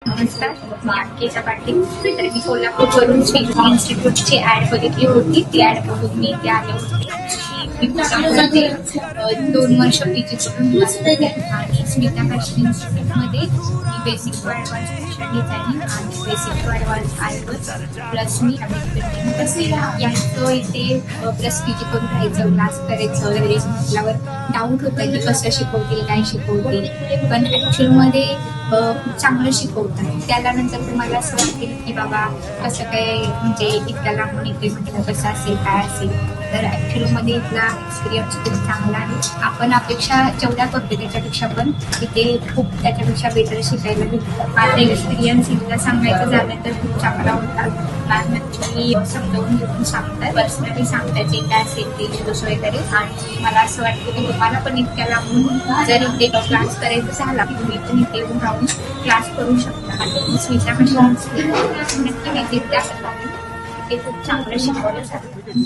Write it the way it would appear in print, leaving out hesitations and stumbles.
नमस्कार, मी अक्केच्या पाटील. तर मी कोल्हापूरवरून sweet इन्स्टिट्यूटची add बघितली होती. ती ऍड बघून मी इथे आले होते. मी पुण्यामध्ये 2 वर्ष पीजी करून बसले आणि स्मिता फॅशन इन्स्टिट्यूटमध्ये मी basic to advance fashion designing आणि basic to advance art plus मी पेंटिंग करते. याचं इथे प्लस पीजी करून राहायचं, क्लास करायचं वगैरे म्हटल्यावर डाऊट होतं की कसं शिकवतील, काय शिकवतील, पण ॲक्च्युअलमध्ये खूप चांगलं शिकवतात. त्यानंतर तुम्हाला असं वाटेल की बाबा कसं काय, म्हणजे इतक्या लांबून इथे म्हटलं कसं असेल, काय असेल. तर ॲक्च्युअलमध्ये इथला एक्सपिरियन्स खूप चांगला आहे. आपण अपेक्षा जेवढ्या करतो त्याच्यापेक्षा पण इथे खूप त्याच्यापेक्षा बेटर शिकायला भेटतं. माझा एक्सपिरियन्स इथला सांगायचं झालं तर खूप चांगला होता. मॅम ॲक्च्युअली समजावून घेऊन सांगतात, पर्सनली सांगतात जे काय असेल ते दिवस वगैरे. आणि मला असं वाटतं की तुम्हाला पण इतक्या लांबून जर इथे क्लास करायचा झाला तुम्ही पण इथे येऊन राहून क्लास करू शकता. आणि स्मिता फॅशन नक्की विजिट द्या. ते खूप चांगलं शिकवलं जातं.